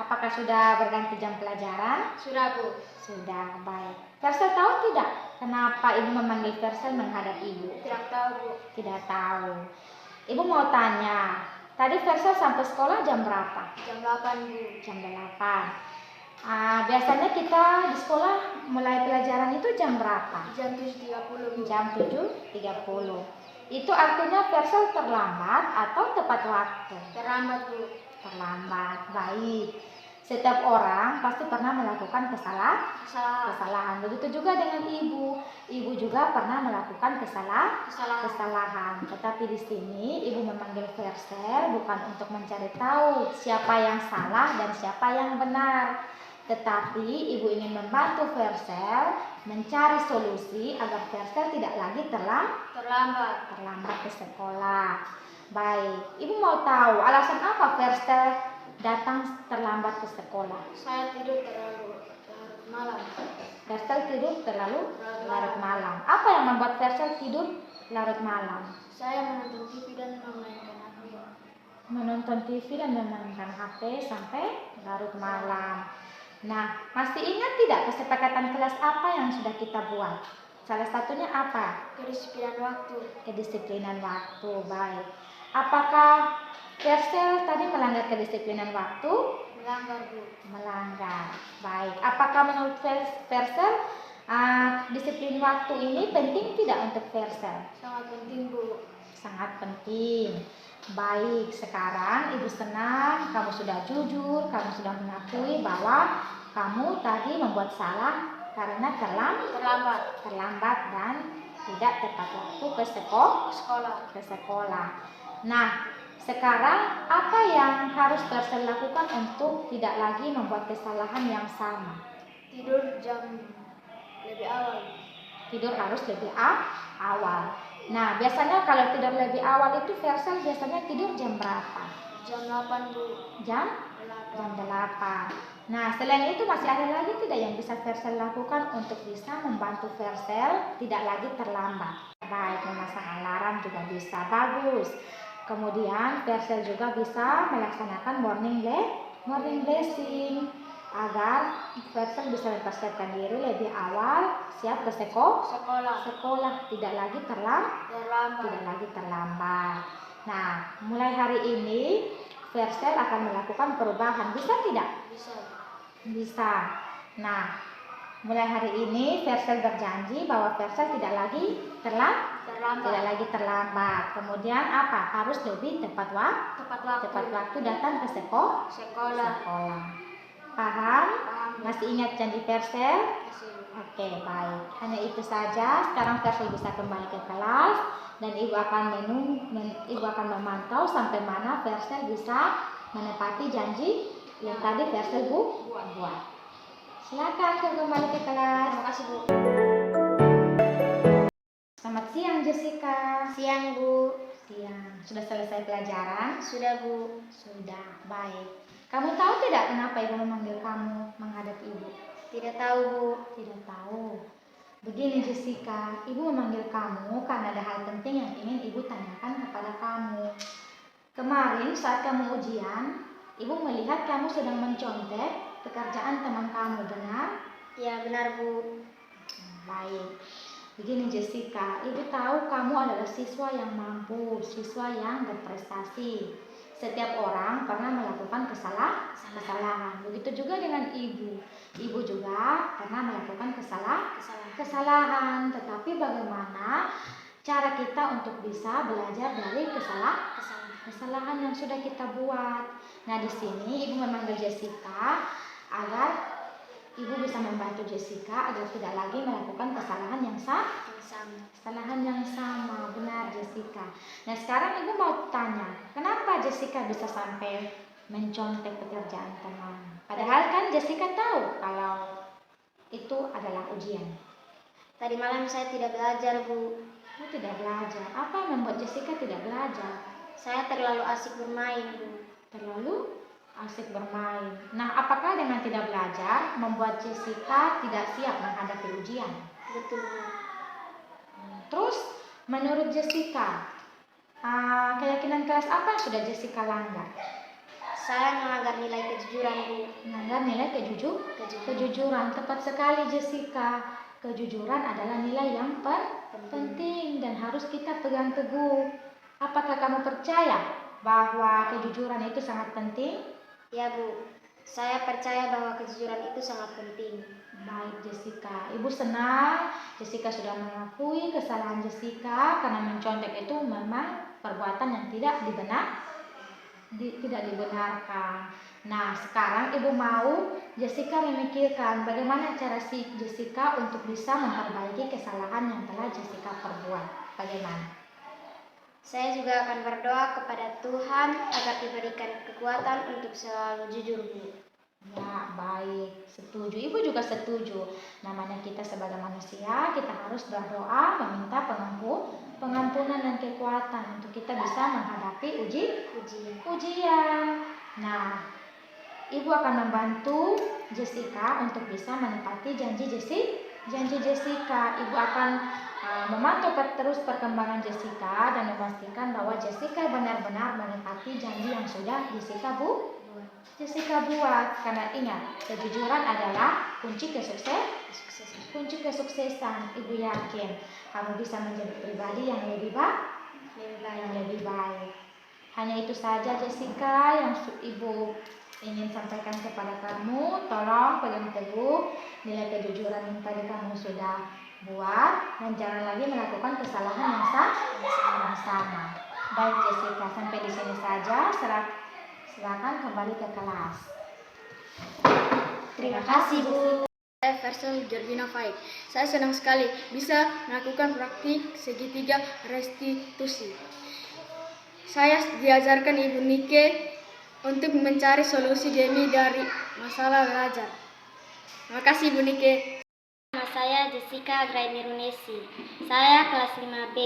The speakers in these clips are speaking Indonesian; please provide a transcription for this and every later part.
Apakah sudah berganti jam pelajaran? Sudah, Bu. Sudah, baik. Versel tahu tidak kenapa ibu memanggil Versel menghadap ibu? Tidak tahu, Bu. Tidak tahu. Ibu mau tanya, tadi Versel sampai sekolah jam berapa? Jam 8, Bu. Jam 8. Biasanya kita di sekolah mulai pelajaran itu jam berapa? Jam 7.30, Bu. Jam 7.30. Itu artinya Versel terlambat atau tepat waktu? Terlambat, Bu. Terlambat, baik. Setiap orang pasti pernah melakukan kesalahan. Begitu juga dengan ibu. Ibu juga pernah melakukan kesalahan. Tetapi di sini ibu memanggil Versel bukan untuk mencari tahu siapa yang salah dan siapa yang benar. Tetapi ibu ingin membantu Versel mencari solusi agar Versel tidak lagi terlambat ke sekolah. Baik, ibu mau tahu alasan apa Versel datang terlambat ke sekolah? Saya tidur terlalu malam. Versel tidur terlalu larut malam. Apa yang membuat Versel tidur larut malam? Saya menonton TV dan memainkan HP. Menonton TV dan memainkan HP sampai larut malam. Nah, masih ingat tidak kesepakatan kelas apa yang sudah kita buat? Salah satunya apa? Kedisiplinan waktu, baik. Apakah Versel tadi melanggar kedisiplinan waktu? Melanggar, Bu. Melanggar, baik. Apakah menurut Versel disiplin waktu ini penting tidak untuk Versel? Sangat penting, Bu. Sangat penting. Baik, sekarang ibu senang kamu sudah jujur, kamu sudah mengakui bahwa kamu tadi membuat salah karena terlambat dan tidak tepat waktu ke sekolah. Nah, sekarang apa yang harus Versel lakukan untuk tidak lagi membuat kesalahan yang sama? Tidur jam lebih awal. Tidur harus lebih awal. Nah, biasanya kalau tidur lebih awal itu Versel biasanya tidur jam berapa? Jam 8, Bu. Jam 8. Nah, selain itu masih ada lagi tidak yang bisa Versel lakukan untuk bisa membantu Versel tidak lagi terlambat? Baik, memasang alarm juga bisa, bagus. Kemudian Versel juga bisa melaksanakan morning blessing agar Versel bisa mempersiapkan diri lebih awal siap ke sekolah, tidak lagi terlambat. Nah, mulai hari ini Versel akan melakukan perubahan, bisa tidak? Bisa. Nah, mulai hari ini Versel berjanji bahwa Versel tidak lagi terlambat. Kemudian apa? Harus lebih tepat waktu datang ke sekolah. Paham? Masih ingat janji Versel? Oke, baik. Hanya itu saja. Sekarang Versel bisa kembali ke kelas dan ibu akan memantau sampai mana Versel bisa menepati janji yang tadi Versel buat. Silakan kembali ke kelas. Terima kasih, Bu. Selamat siang Jessica. Siang, Bu. Siang. Sudah selesai pelajaran? Sudah, Bu. Sudah, baik. Kamu tahu tidak kenapa ibu memanggil kamu menghadap ibu? Tidak tahu, Bu. Tidak tahu. Begini Jessica, ibu memanggil kamu karena ada hal penting yang ingin ibu tanyakan kepada kamu. Kemarin saat kamu ujian, ibu melihat kamu sedang mencontek pekerjaan teman kamu, benar? Ya, benar, Bu. Baik. Begini Jessica, ibu tahu kamu adalah siswa yang mampu, siswa yang berprestasi. Setiap orang pernah melakukan kesalahan. Begitu juga dengan ibu. Ibu juga pernah melakukan kesalahan. Tetapi bagaimana cara kita untuk bisa belajar dari kesalahan yang sudah kita buat? Nah, di sini ibu memanggil Jessica agar ibu bisa membantu Jessica agar tidak lagi melakukan kesalahan yang sama. Benar Jessica. Nah, sekarang ibu mau tanya, kenapa Jessica bisa sampai mencontek pekerjaan teman? Padahal kan Jessica tahu kalau itu adalah ujian. Tadi malam saya tidak belajar, Bu. Tidak belajar. Apa yang membuat Jessica tidak belajar? Saya terlalu asik bermain, Bu. Terlalu asik bermain. Nah, apakah dengan tidak belajar membuat Jessica tidak siap menghadapi ujian? Betul, Bu. Terus, menurut Jessica, keyakinan kelas apa yang sudah Jessica langgar? Saya melanggar nilai kejujuran, Bu. Melanggar nilai kejujuran. Tepat sekali Jessica. Kejujuran adalah nilai yang penting dan harus kita pegang teguh. Apakah kamu percaya bahwa kejujuran itu sangat penting? Ya, Bu. Saya percaya bahwa kejujuran itu sangat penting. Baik Jessica, Ibu senang Jessica sudah mengakui kesalahan Jessica karena mencontek itu memang perbuatan yang tidak dibenarkan. Nah, sekarang Ibu mau Jessica memikirkan bagaimana cara si Jessica untuk bisa memperbaiki kesalahan yang telah Jessica perbuat. Bagaimana? Saya juga akan berdoa kepada Tuhan agar diberikan kekuatan untuk selalu jujur, Bu. Ya, baik. Setuju. Ibu juga setuju. Namanya kita sebagai manusia, kita harus berdoa meminta pengampunan dan kekuatan untuk kita bisa menghadapi ujian. Nah, Ibu akan membantu Jessica untuk bisa menepati janji Jessica. Ibu akan memantau terus perkembangan Jessica dan memastikan bahwa Jessica benar-benar menepati janji yang sudah Jessica buat. Karena ingat, kejujuran adalah kunci kesuksesan. Ibu yakin kamu bisa menjadi pribadi yang lebih baik. Hanya itu saja Jessica yang Ibu ingin sampaikan kepada kamu. Tolong pegang teguh nilai kejujuran yang tadi kamu sudah buat dan jangan lagi melakukan kesalahan yang sama. Baik Jessica, sampai di sini saja. Silakan kembali ke kelas. Terima kasih, Bu. Saya Versel Georgina Faik. Saya senang sekali bisa melakukan praktik segitiga restitusi. Saya diajarkan Ibu Nike untuk mencari solusi demi dari masalah belajar. Terima kasih Ibu Nike. Nama saya Jessica Agraini Runesi. Saya kelas 5B.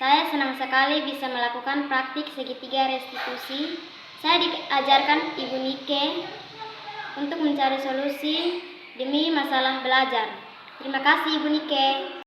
Saya senang sekali bisa melakukan praktik segitiga restitusi. Saya diajarkan Ibu Nike untuk mencari solusi demi masalah belajar. Terima kasih Ibu Nike.